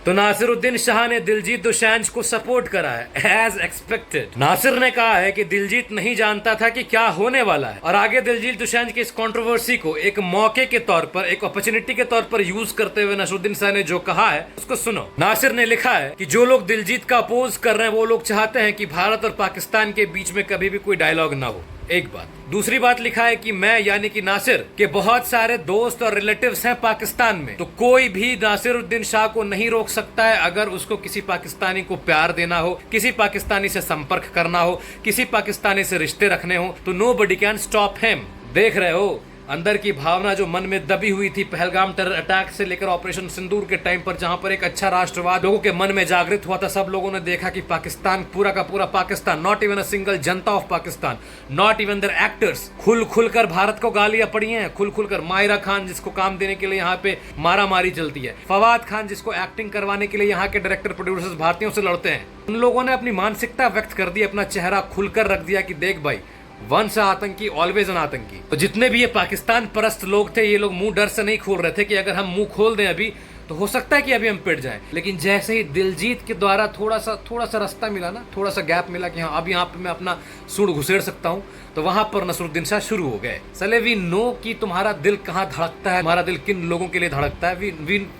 तो नासिरुद्दीन शाह ने दिलजीत दोसांझ को सपोर्ट करा है एज एक्सपेक्टेड। नासिर ने कहा है कि दिलजीत नहीं जानता था कि क्या होने वाला है, और आगे दिलजीत दोसांझ की इस कंट्रोवर्सी को एक मौके के तौर पर, एक अपॉर्चुनिटी के तौर पर यूज करते हुए नासिरुद्दीन शाह ने जो कहा है उसको सुनो। नासिर ने लिखा है कि जो लोग दिलजीत का अपोज कर रहे हैं वो लोग चाहते हैं कि भारत और पाकिस्तान के बीच में कभी भी कोई डायलॉग ना हो। एक बात। दूसरी बात लिखा है कि मैं यानी कि नासिर के बहुत सारे दोस्त और रिलेटिव्स हैं पाकिस्तान में, तो कोई भी नासिरुद्दीन शाह को नहीं रोक सकता है अगर उसको किसी पाकिस्तानी को प्यार देना हो, किसी पाकिस्तानी से संपर्क करना हो, किसी पाकिस्तानी से रिश्ते रखने हो, तो नोबडी कैन स्टॉप हिम। देख रहे हो अंदर की भावना जो मन में दबी हुई थी पहलगाम टेरर अटैक से लेकर ऑपरेशन सिंदूर के टाइम पर, जहां पर एक अच्छा राष्ट्रवाद लोगों के मन में जागृत हुआ था। सब लोगों ने देखा कि पाकिस्तान, पूरा का पूरा Pakistan, not even a single जनता of Pakistan, not even their actors, खुल खुल कर भारत को गालियां पड़ी हैं, खुल खुल कर। मायरा खान जिसको काम देने के लिए यहाँ पे मारा मारी चलती है, फवाद खान जिसको एक्टिंग करवाने के लिए यहाँ के डायरेक्टर प्रोड्यूसर्स भारतीयों से लड़ते हैं, उन लोगों ने अपनी मानसिकता व्यक्त कर दी, अपना चेहरा खुलकर रख दिया कि देख भाई, वंस आतंकी ऑलवेज एन आतंकी। तो जितने भी ये पाकिस्तान परस्त लोग थे, ये लोग मुंह डर से नहीं खोल रहे थे कि अगर हम मुंह खोल दें अभी तो हो सकता है कि अभी हम पिट जाएं। लेकिन जैसे ही दिलजीत के द्वारा थोड़ा सा रास्ता मिला ना, थोड़ा सा गैप मिला कि हाँ अब यहाँ पे मैं अपना सूंड घुसेड़ सकता हूँ, तो वहां पर नसरुद्दीन शाह शुरू हो गए। सले वी नो कि तुम्हारा दिल कहाँ धड़कता है, तुम्हारा दिल किन लोगों के लिए धड़कता है।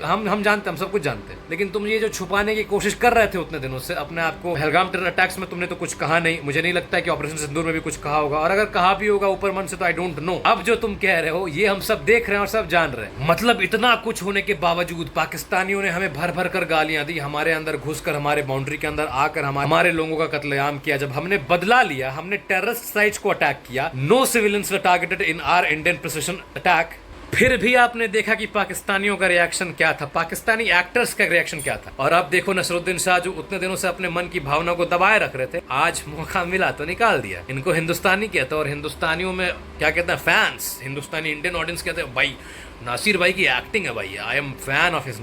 हम जानते हैं, हम सब कुछ जानते हैं। लेकिन तुम ये जो छुपाने की कोशिश कर रहे थे उतने दिनों से अपने आप को, पहलगाम टेरर अटैक्स में तुमने तो कुछ कहा नहीं, मुझे नहीं लगता है कि ऑपरेशन सिंदूर में भी कुछ कहा होगा, और अगर कहा भी होगा ऊपर मन से तो आई डोंट नो। अब जो तुम कह रहे हो ये हम सब देख रहे हैं और सब जान रहे हैं। मतलब इतना कुछ होने के बावजूद पाकिस्तानियों ने हमें भर भर कर गालियां दी, हमारे अंदर घुसकर, हमारे बाउंड्री के अंदर आकर हमारे लोगों का कत्लेआम किया। जब हमने बदला लिया, हमने टेररिस्ट साइट्स को अटैक किया, no civilians were targeted in our Indian precision attack, फिर भी आपने देखा कि पाकिस्तानियों का रिएक्शन क्या था, पाकिस्तानी एक्टर्स का रिएक्शन क्या था। और अब देखो नसरुद्दीन शाह जो उतने दिनों से अपने मन की भावना को दबाए रख रहे थे, आज मौका मिला तो निकाल दिया। इनको हिंदुस्तानी कहते हैं, और हिंदुस्तानियों में क्या कहते हैं, फैंस, हिंदुस्तानी इंडियन ऑडियंस कहते हैं भाई नासिर भाई की एक्टिंग है भाई, I am fan of his.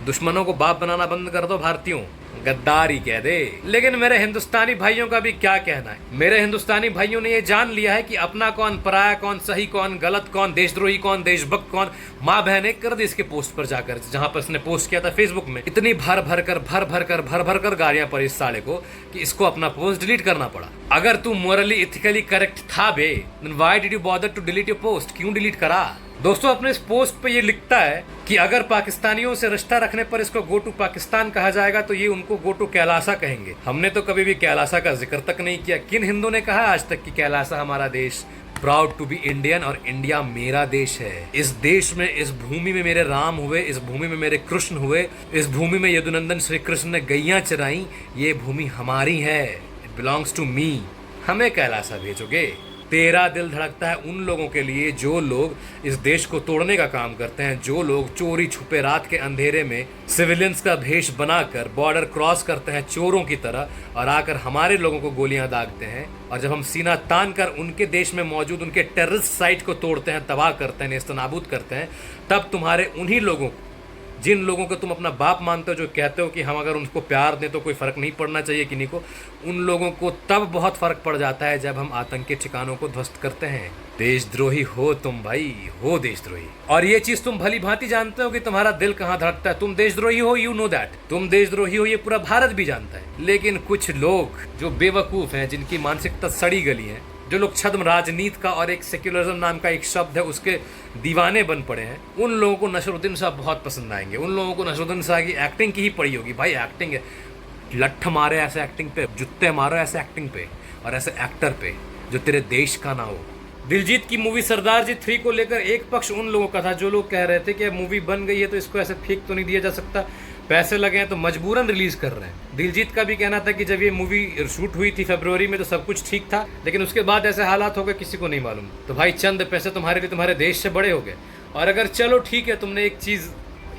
दुश्मनों को बाप बनाना बंद कर दो भारतीयों, गद्दारी कह दे। लेकिन मेरे हिंदुस्तानी भाइयों का भी क्या कहना है। मेरे हिंदुस्तानी भाइयों ने ये जान लिया है कि अपना कौन, पराया कौन, सही कौन, गलत कौन, देशद्रोही कौन, देशभक्त कौन। माँ बहने कर दी इसके पोस्ट पर जाकर, जहां पर इसने पोस्ट किया था फेसबुक में, इतनी भर भर कर गालियां पड़ी इस साले को कि इसको अपना पोस्ट डिलीट करना पड़ा। अगर तू मोरली इथिकली करेक्ट था बे, then why did you bother to delete your post, क्यों डिलीट करा। दोस्तों अपने इस पोस्ट पे ये लिखता है कि अगर पाकिस्तानियों से रिश्ता रखने पर इसको गो टू पाकिस्तान कहा जाएगा तो ये उनको गो टू कैलासा कहेंगे। हमने तो कभी भी कैलासा का जिक्र तक नहीं किया। किन हिंदू ने कहा आज तक कि कैलासा हमारा देश, प्राउड टू बी इंडियन, और इंडिया मेरा देश है। इस देश में, इस भूमि में मेरे राम हुए, इस भूमि में मेरे कृष्ण हुए, इस भूमि में यदुनंदन श्री कृष्ण ने गैया चराई। ये भूमि हमारी है, इट बिलोंग्स टू मी। हमें कैलासा भेजोगे। तेरा दिल धड़कता है उन लोगों के लिए जो लोग इस देश को तोड़ने का काम करते हैं, जो लोग चोरी छुपे रात के अंधेरे में सिविलियंस का भेष बनाकर बॉर्डर क्रॉस करते हैं चोरों की तरह, और आकर हमारे लोगों को गोलियां दागते हैं। और जब हम सीना तान कर उनके देश में मौजूद उनके टेररिस्ट साइट को तोड़ते हैं, तबाह करते हैं, नेस्तनाबूद करते हैं, तब तुम्हारे उन्हीं लोगों को, जिन लोगों को तुम अपना बाप मानते हो, जो कहते हो कि हम अगर उनको प्यार दें तो कोई फ़र्क नहीं पड़ना चाहिए किन्हीं को, उन लोगों को तब बहुत फ़र्क पड़ जाता है जब हम आतंकी ठिकानों को ध्वस्त करते हैं। देशद्रोही हो तुम भाई, हो देशद्रोही। और ये चीज़ तुम भली भांति जानते हो कि तुम्हारा दिल कहाँ धड़कता है। तुम देशद्रोही हो, यू नो दैट। तुम देशद्रोही हो, ये पूरा भारत भी जानता है। लेकिन कुछ लोग जो बेवकूफ़ हैं, जिनकी मानसिकता सड़ी गली है, जो लोग छद्म राजनीति का और एक सेक्युलरिज्म नाम का एक शब्द है उसके दीवाने बन पड़े हैं, उन लोगों को नसरुद्दीन शाह बहुत पसंद आएंगे। उन लोगों को नसरुद्दीन शाह की एक्टिंग की ही पड़ी होगी। भाई एक्टिंग है, लट्ठ मारे ऐसे एक्टिंग पे, जुत्ते मारो ऐसे एक्टिंग पे, और ऐसे एक्टर पे जो तेरे देश का ना हो। दिलजीत की मूवी सरदार जी 3 को लेकर एक पक्ष उन लोगों का था जो लोग कह रहे थे कि मूवी बन गई है तो इसको ऐसे फेंक तो नहीं दिया जा सकता, पैसे लगे हैं तो मजबूरन रिलीज कर रहे हैं। दिलजीत का भी कहना था कि जब ये मूवी शूट हुई थी फरवरी में तो सब कुछ ठीक था, लेकिन उसके बाद ऐसे हालात हो गए किसी को नहीं मालूम। तो भाई चंद पैसे तुम्हारे लिए तुम्हारे देश से बड़े हो गए। और अगर चलो ठीक है, तुमने एक चीज़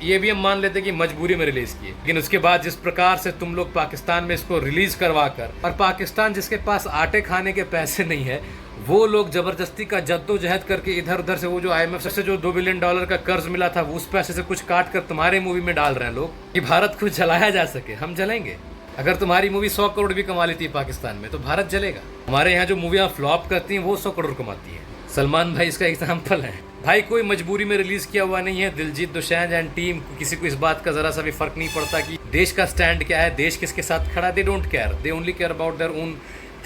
ये भी हम मान लेते कि मजबूरी में रिलीज किए, लेकिन उसके बाद जिस प्रकार से तुम लोग पाकिस्तान में इसको रिलीज करवा कर, और पाकिस्तान जिसके पास आटे खाने के पैसे नहीं है, वो लोग जबरदस्ती का जद्दोजहद करके इधर उधर से वो जो IMF से जो $2 बिलियन का कर्ज मिला था उस पैसे से कुछ काट कर तुम्हारे मूवी में डाल रहे हैं लोग कि भारत को जलाया जा सके। हम जलेंगे। अगर तुम्हारी मूवी 100 करोड़ भी कमा लेती है पाकिस्तान में तो भारत जलेगा। हमारे यहाँ जो मूवियाँ फ्लॉप करती हैं वो 100 करोड़ कमाती हैं। सलमान भाई इसका एग्जाम्पल है। भाई कोई मजबूरी में रिलीज किया हुआ नहीं है। दिलजीत दोसांझ एंड टीम, किसी को इस बात का जरा सा भी फर्क नहीं पड़ता कि देश का स्टैंड क्या है, देश किसके साथ खड़ा। They don't care, they only care about their own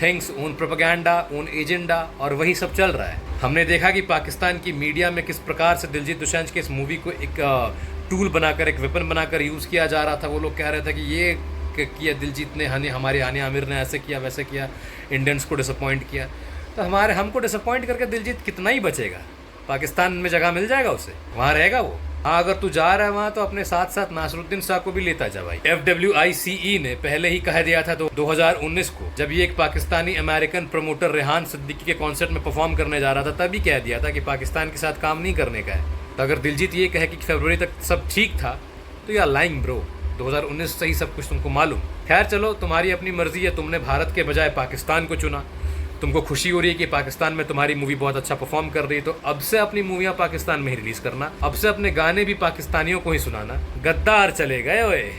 things, own propaganda, own agenda, और वही सब चल रहा है। हमने देखा कि पाकिस्तान की मीडिया में किस प्रकार से दिलजीत दोसांझ के इस मूवी को एक टूल बनाकर, एक वेपन बनाकर यूज़ किया जा रहा था। वो लोग कह रहे थे कि ये किया दिलजीत ने, हमारे हानिया आमिर ने ऐसे किया वैसे किया, इंडियंस को डिसअपॉइंट किया। तो हमको डिसअपॉइंट करके दिलजीत कितना ही बचेगा? पाकिस्तान में जगह मिल जाएगा उसे, वहाँ रहेगा वो। हाँ, अगर तू जा रहा है वहाँ तो अपने साथ साथ नासरुद्दीन शाह को भी लेता जा भाई। FWICE ने पहले ही कह दिया था 2019 को, जब ये एक पाकिस्तानी अमेरिकन प्रमोटर रेहान सिद्दीकी के कॉन्सर्ट में परफॉर्म करने जा रहा था, तभी कह दिया था कि पाकिस्तान के साथ काम नहीं करने का है। तो अगर दिलजीत ये कहे कि फरवरी तक सब ठीक था, तो यार लाइंग ब्रो, 2019 से ही सब कुछ तुमको मालूम। खैर चलो, तुम्हारी अपनी मर्जी है, तुमने भारत के बजाय पाकिस्तान को चुना। तुमको खुशी हो रही है कि पाकिस्तान में तुम्हारी मूवी बहुत अच्छा परफॉर्म कर रही है, तो अब से अपनी मूवियाँ पाकिस्तान में ही रिलीज करना, अब से अपने गाने भी पाकिस्तानियों को ही सुनाना। गद्दार चले गए ओए।